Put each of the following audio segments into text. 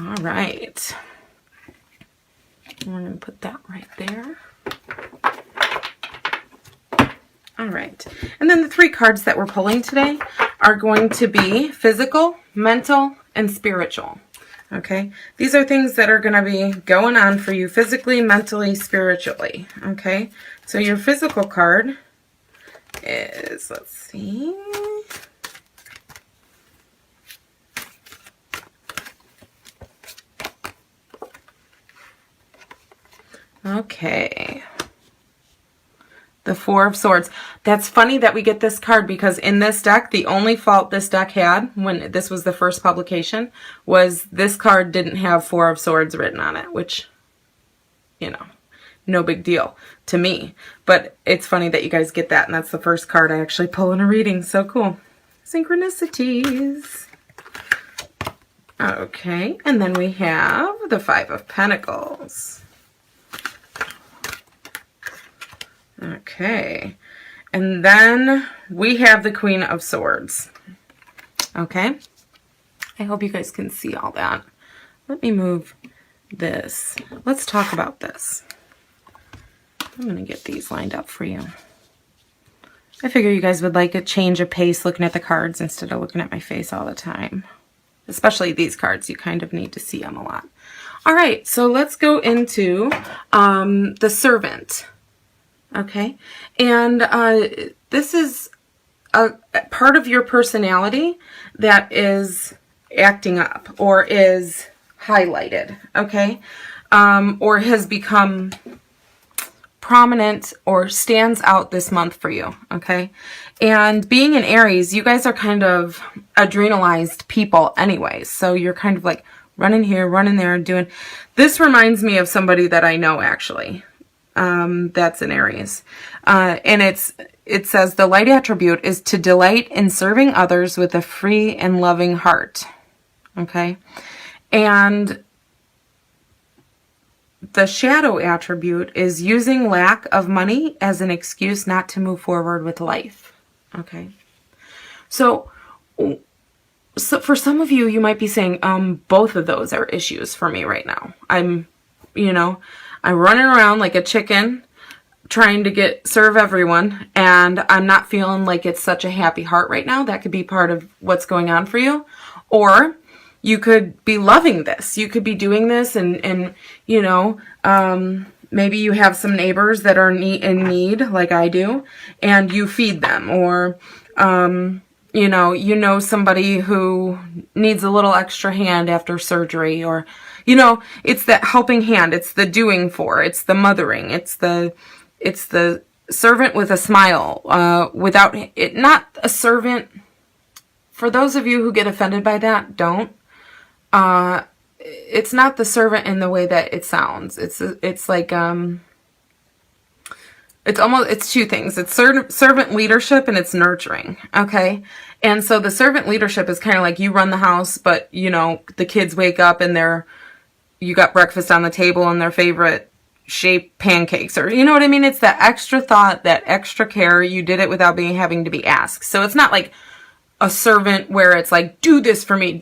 All right. We're going to put that right there. All right. And then the 3 cards that we're pulling today are going to be physical, mental, and spiritual. Okay. These are things that are going to be going on for you physically, mentally, spiritually. Okay. So your physical card is, let's see. Okay. The 4 of Swords. That's funny that we get this card because in this deck, the only fault this deck had when this was the first publication was this card didn't have 4 of Swords written on it, which, you know, no big deal to me. But it's funny that you guys get that, and that's the first card I actually pull in a reading. So cool. Synchronicities. Okay, and then we have the 5 of Pentacles. Okay, and then we have the Queen of Swords. Okay, I hope you guys can see all that. Let me move this. Let's talk about this. I'm going to get these lined up for you. I figure you guys would like a change of pace looking at the cards instead of looking at my face all the time. Especially these cards, you kind of need to see them a lot. All right, so let's go into the Servant. Okay, and this is a part of your personality that is acting up or is highlighted, okay, or has become prominent or stands out this month for you, okay? And being an Aries, you guys are kind of adrenalized people anyways, so you're kind of like running here, running there, doing... This reminds me of somebody that I know, actually. That's an Aries. And it says the light attribute is to delight in serving others with a free and loving heart. Okay. And the shadow attribute is using lack of money as an excuse not to move forward with life. Okay. So for some of you, you might be saying, both of those are issues for me right now. I'm running around like a chicken trying to serve everyone, and I'm not feeling like it's such a happy heart right now. That could be part of what's going on for you. Or you could be loving this. You could be doing this and maybe you have some neighbors that are in need like I do, and you feed them. Or, somebody who needs a little extra hand after surgery, or... it's that helping hand. It's the doing for. It's the mothering. It's the servant with a smile. Without it, not a servant. For those of you who get offended by that, don't. It's not the servant in the way that it sounds. It's like it's two things. It's servant leadership and it's nurturing. Okay. And so the servant leadership is kind of like you run the house, but the kids wake up and you got breakfast on the table and their favorite shaped pancakes, or you know what I mean? It's that extra thought, that extra care. You did it without having to be asked. So it's not like a servant where it's like, do this for me,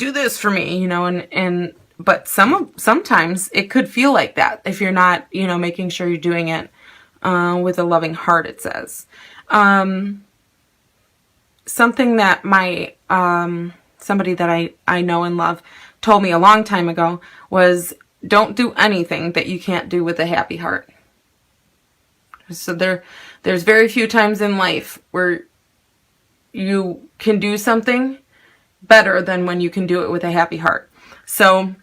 but sometimes it could feel like that if you're not, making sure you're doing it with a loving heart, it says. Something that somebody that I know and love told me a long time ago was, don't do anything that you can't do with a happy heart. So there's very few times in life where you can do something better than when you can do it with a happy heart. So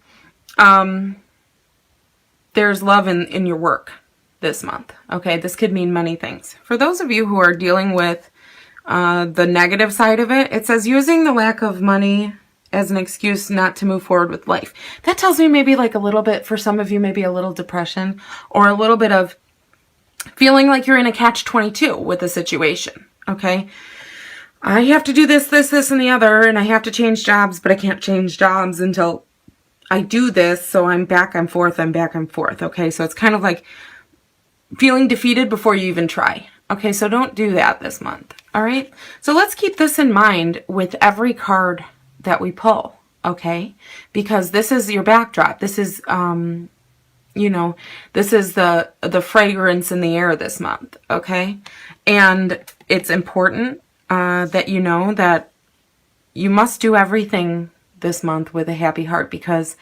there's love in your work this month. Okay, this could mean many things. For those of you who are dealing with the negative side of it, it says using the lack of money as an excuse not to move forward with life. That tells me maybe like a little bit, for some of you, maybe a little depression or a little bit of feeling like you're in a catch-22 with a situation. Okay. I have to do this, and the other, and I have to change jobs, but I can't change jobs until I do this. So I'm back and forth. Okay. So it's kind of like feeling defeated before you even try. Okay. So don't do that this month. All right. So let's keep this in mind with every card that we pull. okay? Because this is your backdrop. This is, you know, this is the fragrance in the air this month, okay? And it's important that you know that you must do everything this month with a happy heart, because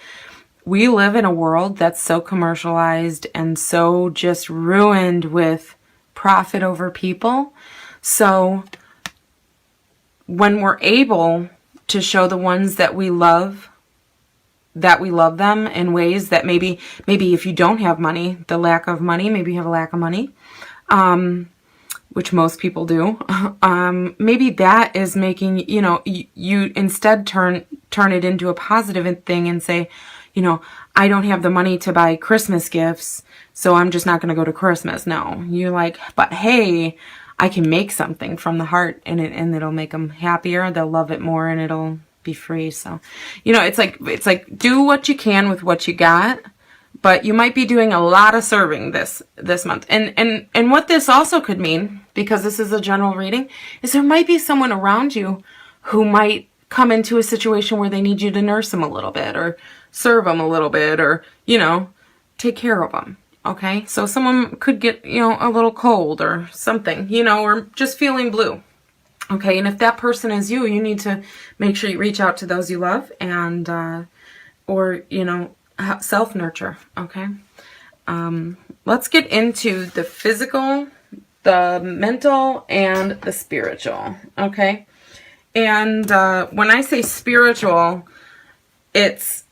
we live in a world that's so commercialized and so just ruined with profit over people. So when we're able to show the ones that we love them in ways that maybe if you don't have money, the lack of money, maybe you have a lack of money, which most people do, maybe that is making, you know, you instead turn it into a positive thing and say, you know, I don't have the money to buy Christmas gifts, so I'm just not going to go to Christmas. No, you're like, but hey, I can make something from the heart, and it'll make them happier. They'll love it more, and it'll be free. So, you know, it's like do what you can with what you got, but you might be doing a lot of serving this month. And what this also could mean, because this is a general reading, is there might be someone around you who might come into a situation where they need you to nurse them a little bit, or serve them a little bit, or, you know, take care of them. Okay, so someone could get, you know, a little cold or something, you know, or just feeling blue. Okay, and if that person is you, you need to make sure you reach out to those you love, and or, you know, self-nurture. Okay, let's get into the physical, the mental, and the spiritual. Okay, and when I say spiritual, it's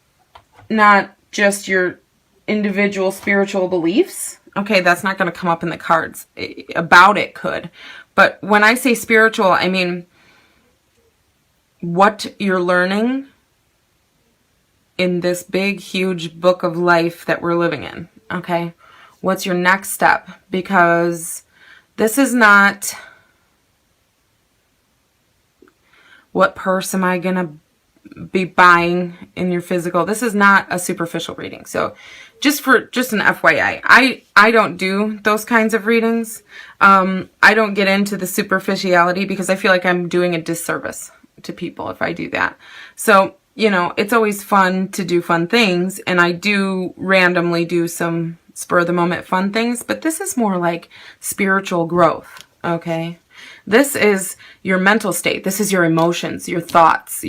not just your individual spiritual beliefs. Okay, that's not going to come up in the cards. About it could. But when I say spiritual, I mean what you're learning in this big, huge book of life that we're living in. Okay, what's your next step? Because this is not, what purse am I going to be buying in your physical. This is not a superficial reading. So just an FYI, I don't do those kinds of readings. I don't get into the superficiality, because I feel like I'm doing a disservice to people if I do that. So, you know, it's always fun to do fun things, and I do randomly do some spur of the moment fun things, but this is more like spiritual growth. Okay, this is your mental state. This is your emotions, your thoughts,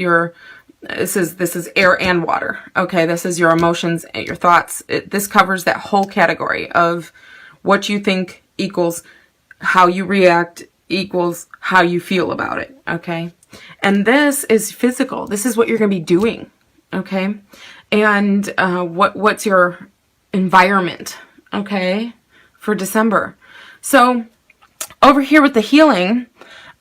this is air and water. Okay, this is your emotions and your thoughts. This covers that whole category of what you think equals how you react equals how you feel about it. Okay, and this is physical. This is what you're going to be doing. Okay, and what's your environment? Okay, for December. So over here with the healing,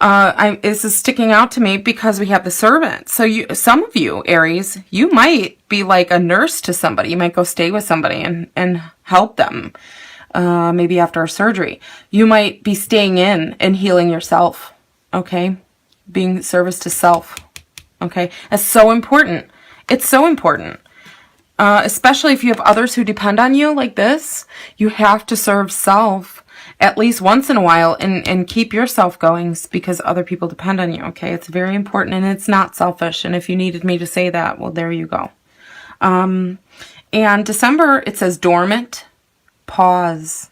this is sticking out to me because we have the servant. So some of you, Aries, you might be like a nurse to somebody. You might go stay with somebody and help them, maybe after a surgery. You might be staying in and healing yourself, okay? Being service to self, okay? That's so important. It's so important. Especially if you have others who depend on you like this. You have to serve self at least once in a while, and keep yourself going, because other people depend on you. Okay, it's very important, and it's not selfish. And if you needed me to say that, well, there you go. And December, it says dormant, pause,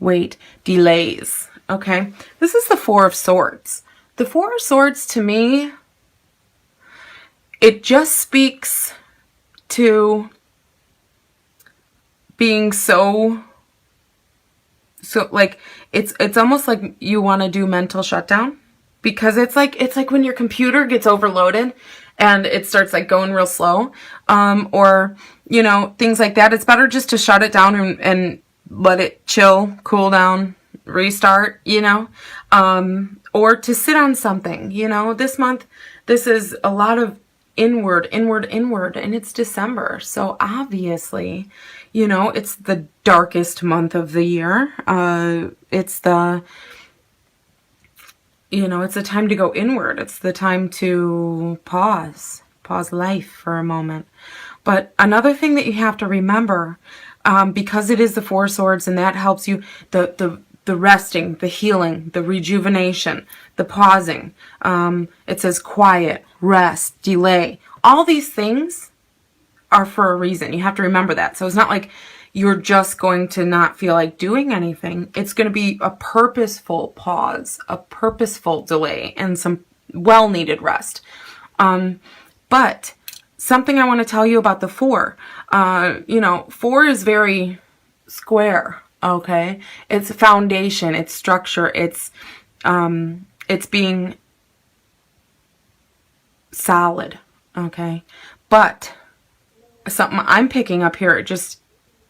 wait, delays. Okay, this is the Four of Swords. The Four of Swords, to me, it just speaks to being so like it's almost like you want to do mental shutdown, because it's like when your computer gets overloaded and it starts like going real slow, or you know, things like that. It's better just to shut it down and let it chill, cool down, restart, you know, or to sit on something. You know, this month, this is a lot of inward, and it's December, so obviously, you know, it's the darkest month of the year. It's the, you know, it's the time to go inward. It's the time to pause life for a moment. But another thing that you have to remember, because it is the Four Swords, and that helps you, the resting, the healing, the rejuvenation, the pausing. It says quiet, rest, delay. all these things are for a reason. You have to remember that. So it's not like you're just going to not feel like doing anything. It's going to be a purposeful pause, a purposeful delay, and some well-needed rest. But something I want to tell you about the 4. 4 is very square, okay? It's foundation, it's structure, it's being solid, okay? But something I'm picking up here,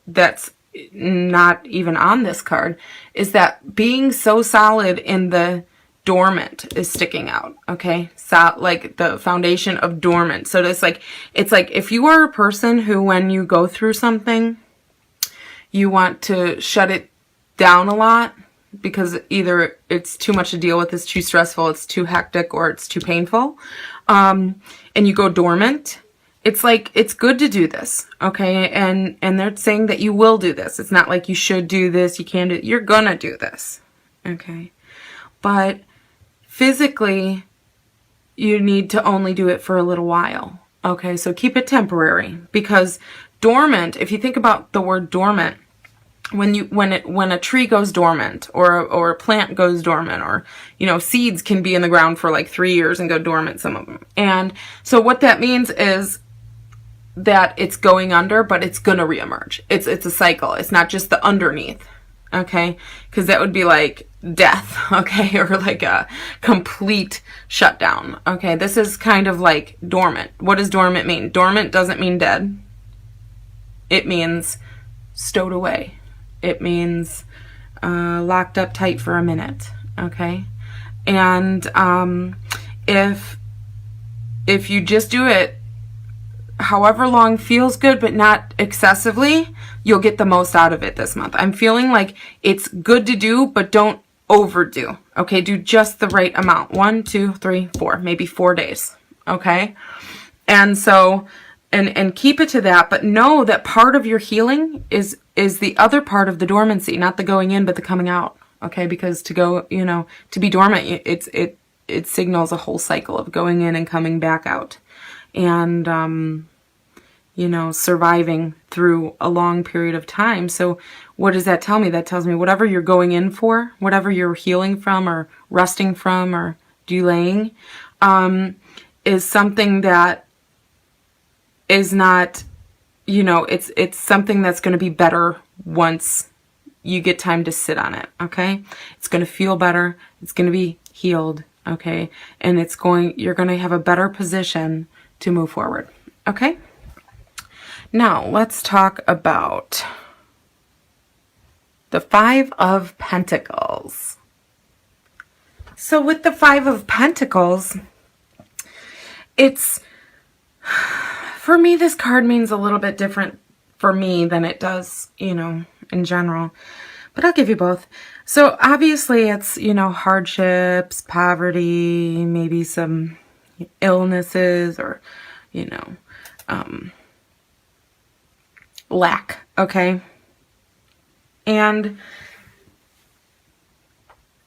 that's not even on this card, is that being so solid in the dormant is sticking out, okay? So, like the foundation of dormant. So it's like if you are a person who, when you go through something, you want to shut it down a lot because either it's too much to deal with, it's too stressful, it's too hectic, or it's too painful, and you go dormant. It's like, it's good to do this, okay? And they're saying that you will do this. It's not like you should do this, you can do it. You're gonna do this, okay? But physically, you need to only do it for a little while, okay? So keep it temporary, because dormant, if you think about the word dormant, when a tree goes dormant, or a plant goes dormant, or, seeds can be in the ground for like 3 years and go dormant, some of them. And so what that means is that it's going under, but it's gonna reemerge. It's a cycle. It's not just the underneath, okay? Because that would be like death, okay? Or like a complete shutdown, okay? This is kind of like dormant. What does dormant mean? Dormant doesn't mean dead. It means stowed away. It means locked up tight for a minute, okay? And if you just do it however long feels good, but not excessively, you'll get the most out of it this month. I'm feeling like it's good to do, but don't overdo, okay? Do just the right amount. 1, 2, 3, 4, maybe 4 days, okay? And so, and keep it to that, but know that part of your healing is the other part of the dormancy, not the going in, but the coming out, okay? Because to go, to be dormant, it signals a whole cycle of going in and coming back out. And, surviving through a long period of time. So what does that tell me? That tells me whatever you're going in for, whatever you're healing from or resting from or delaying, is something that is not, it's something that's going to be better once you get time to sit on it, okay? It's going to feel better. It's going to be healed, okay? And you're going to have a better position to move forward, okay? Now, let's talk about the 5 of Pentacles. So with the 5 of Pentacles, for me, this card means a little bit different for me than it does, in general. But I'll give you both. So obviously it's, hardships, poverty, maybe some illnesses, or, lack, okay? And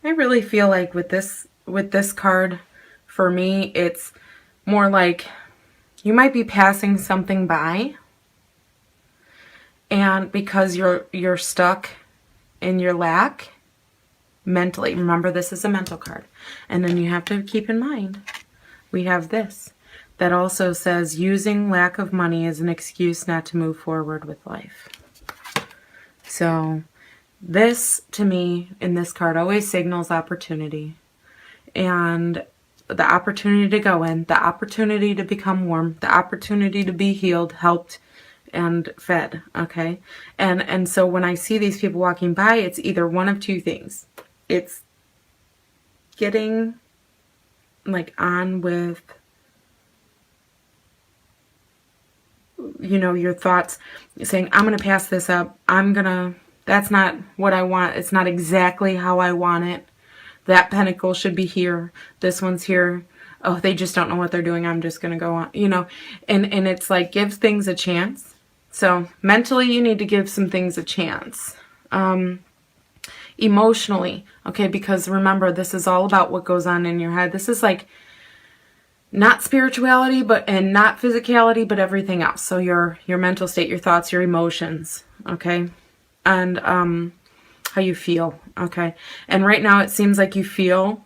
I really feel like with this card, for me, it's more like you might be passing something by, and because you're stuck in your lack mentally. Remember, this is a mental card. And then you have to keep in mind, we have this that also says using lack of money as an excuse not to move forward with life. So this, to me, in this card, always signals opportunity. And the opportunity to go in, the opportunity to become warm, the opportunity to be healed, helped, and fed, okay? And so when I see these people walking by, it's either one of two things. It's getting, like, on with, your thoughts, saying, I'm going to pass this up. That's not what I want. It's not exactly how I want it. That pentacle should be here. This one's here. Oh, they just don't know what they're doing. I'm just going to go on, and it's like, gives things a chance. So mentally, you need to give some things a chance. Emotionally, okay, because remember, this is all about what goes on in your head. This is like not spirituality, and not physicality, but everything else. So your mental state, your thoughts, your emotions, okay? And how you feel, okay? And right now it seems like you feel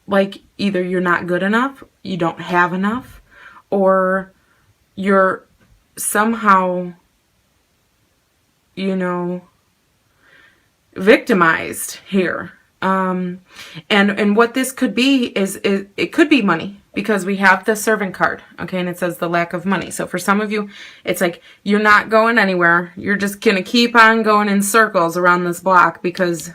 like either you're not good enough, you don't have enough, or you're somehow, you know, victimized here. And what this could be is it could be money, because we have the servant card, okay, and it says the lack of money. So for some of you, it's like you're not going anywhere. You're just gonna keep on going in circles around this block because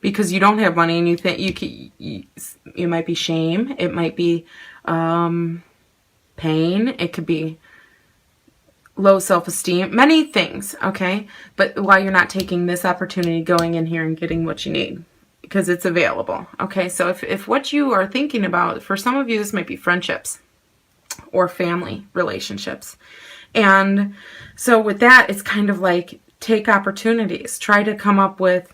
you don't have money, and you think it might be shame, it might be pain, it could be low self-esteem, many things, okay? But why you're not taking this opportunity, going in here and getting what you need, because it's available, okay? So if what you are thinking about, for some of you, this might be friendships or family relationships. And so with that, it's kind of like, take opportunities. Try to come up with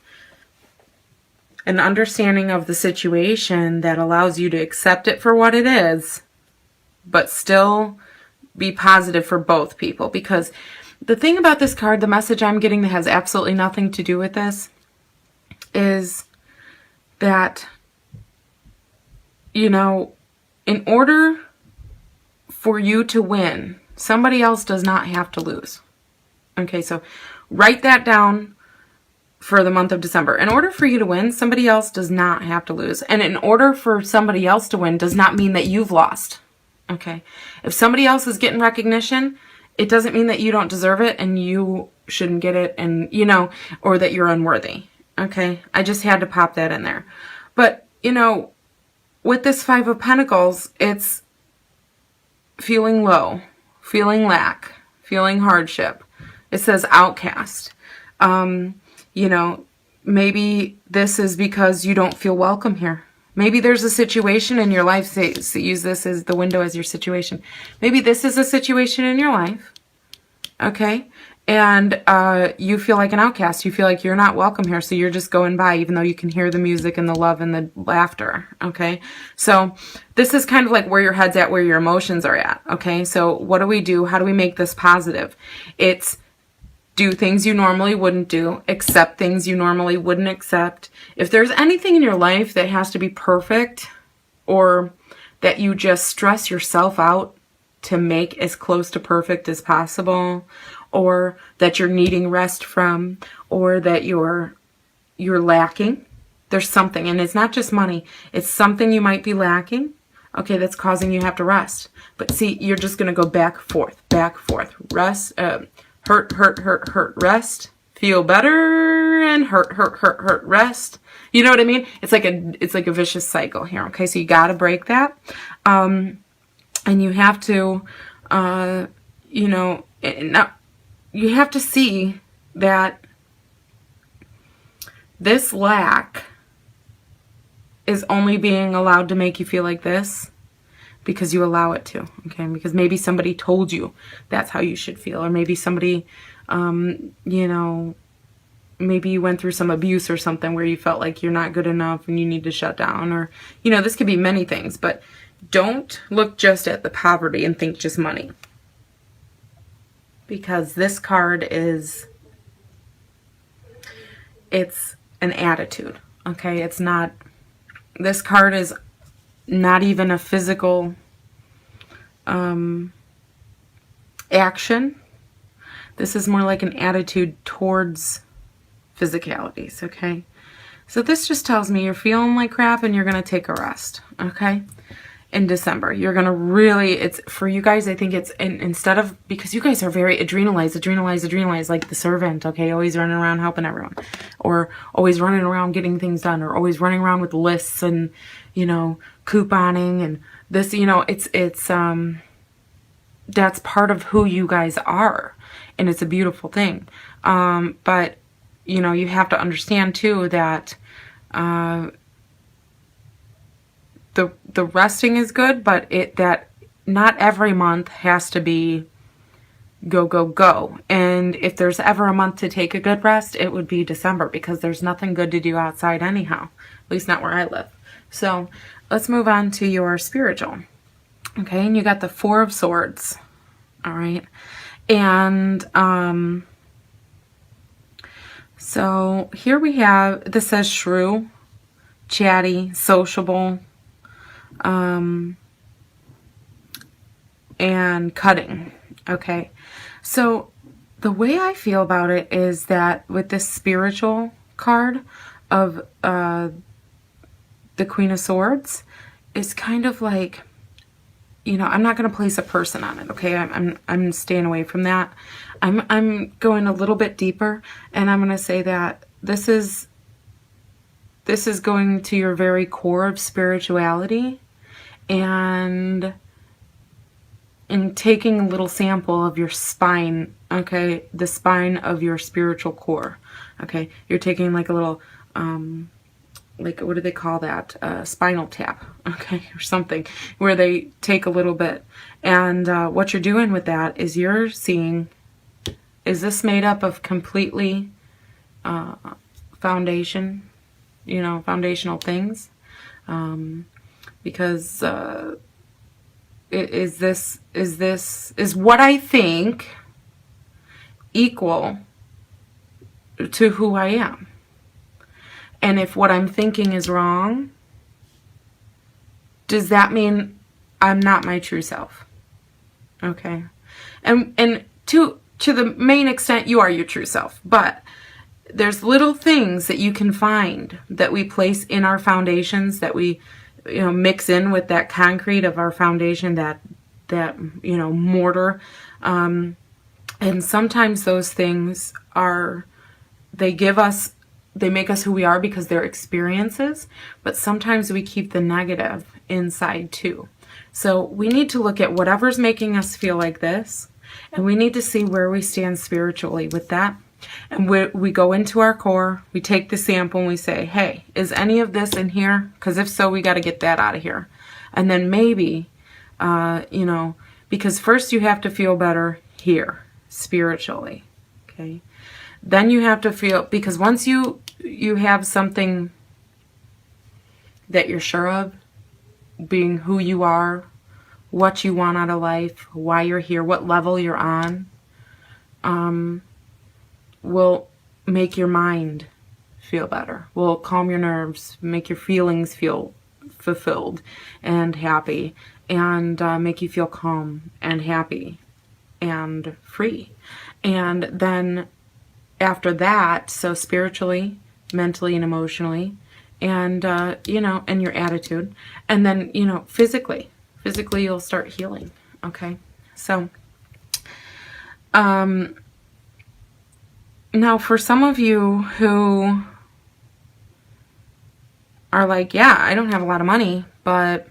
an understanding of the situation that allows you to accept it for what it is, but still be positive for both people. Because the thing about this card, the message I'm getting that has absolutely nothing to do with this, is that, you know, in order for you to win, somebody else does not have to lose. Okay, so write that down for the month of December. In order for you to win, somebody else does not have to lose. And in order for somebody else to win does not mean that you've lost. Okay. If somebody else is getting recognition, it doesn't mean that you don't deserve it and you shouldn't get it, and, you know, or that you're unworthy. Okay. I just had to pop that in there. But, you know, with this Five of Pentacles, it's feeling low, feeling lack, feeling hardship. It says outcast. You know, maybe this is because you don't feel welcome here. Maybe there's a situation in your life, say use this as the window as your situation. Maybe this is a situation in your life, okay? And you feel like an outcast. You feel like you're not welcome here, so you're just going by, even though you can hear the music and the love and the laughter, okay? So this is kind of like where your head's at, where your emotions are at, okay? So what do we do? How do we make this positive? It's do things you normally wouldn't do, accept things you normally wouldn't accept. If there's anything in your life that has to be perfect, or that you just stress yourself out to make as close to perfect as possible, or that you're needing rest from, or that you're lacking, there's something, and it's not just money, it's something you might be lacking, okay, that's causing you to have to rest. But see, you're just going to go back, forth, rest, hurt, rest, feel better, and hurt, rest. You know what I mean? It's like a vicious cycle here. Okay, so you got to break that, and you have to, you know, you have to see that this lack is only being allowed to make you feel like this because you allow it to, okay? Because maybe somebody told you that's how you should feel, or maybe somebody, you know, maybe you went through some abuse or something where you felt like you're not good enough and you need to shut down, or, you know, this could be many things, but don't look just at the poverty and think just money. Because this card is, it's an attitude, okay? It's not, this card is not even a physical action. This is more like an attitude towards physicalities, okay? So this just tells me you're feeling like crap and you're going to take a rest, okay? In December, you're going to really, it's for you guys, I think it's, instead of, because you guys are very adrenalized, like the servant, okay? Always running around helping everyone, or always running around getting things done, or always running around with lists and, you know, couponing and this, you know, it's that's part of who you guys are, and it's a beautiful thing. But, you know, you have to understand too that the resting is good, but that not every month has to be go. And if there's ever a month to take a good rest, it would be December, because there's nothing good to do outside anyhow, at least not where I live. So let's move on to your spiritual. Okay, and you got the Four of Swords. All right. And so here we have, this says shrew, chatty, sociable, and cutting. Okay. So the way I feel about it is that with this spiritual card of the Queen of Swords, is kind of like, you know, I'm not going to place a person on it, okay? I'm staying away from that. I'm going a little bit deeper, and I'm going to say that this is going to your very core of spirituality, and in taking a little sample of your spine, okay? The spine of your spiritual core, okay? You're taking like a little like, what do they call that? Spinal tap, okay, or something, where they take a little bit. And what you're doing with that is you're seeing, is this made up of completely foundation, you know, foundational things? Because is what I think equal to who I am? And if what I'm thinking is wrong, does that mean I'm not my true self? Okay. And to the main extent, you are your true self. But there's little things that you can find that we place in our foundations, that we, you know, mix in with that concrete of our foundation, that you know, mortar. And sometimes those things are, they make us who we are because they're experiences, but sometimes we keep the negative inside too. So we need to look at whatever's making us feel like this, and we need to see where we stand spiritually with that. And we go into our core, we take the sample, and we say, hey, is any of this in here? Because if so, we got to get that out of here. And then maybe, you know, because first you have to feel better here, spiritually, okay? Then you have to feel, because once you have something that you're sure of, being who you are, what you want out of life, why you're here, what level you're on, will make your mind feel better, will calm your nerves, make your feelings feel fulfilled and happy, and make you feel calm and happy and free. And then after that, so spiritually, mentally, and emotionally, and, you know, and your attitude, and then, you know, physically you'll start healing, okay? So, now for some of you who are like, yeah, I don't have a lot of money, but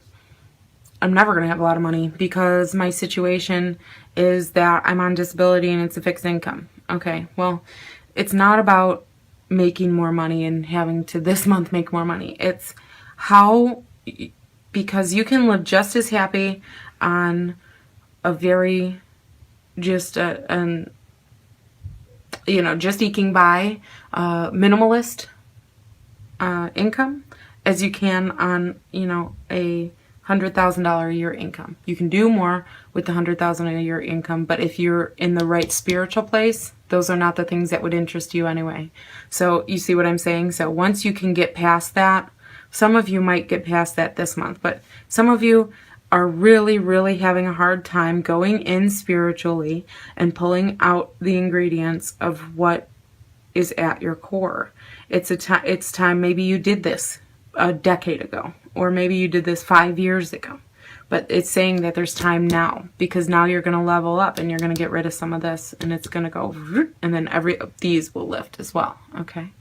I'm never going to have a lot of money because my situation is that I'm on disability and it's a fixed income. Okay, well, it's not about making more money and having to this month make more money. It's how, because you can live just as happy on a very, just you know, just eking by minimalist income as you can on, you know, a $100,000 a year income. You can do more with the $100,000 a year income, but if you're in the right spiritual place, those are not the things that would interest you anyway. So you see what I'm saying? So once you can get past that, some of you might get past that this month, but some of you are really, really having a hard time going in spiritually and pulling out the ingredients of what is at your core. It's time, maybe you did this a decade ago, or maybe you did this 5 years ago, but it's saying that there's time now, because now you're going to level up and you're going to get rid of some of this, and it's going to go, and then these will lift as well, okay?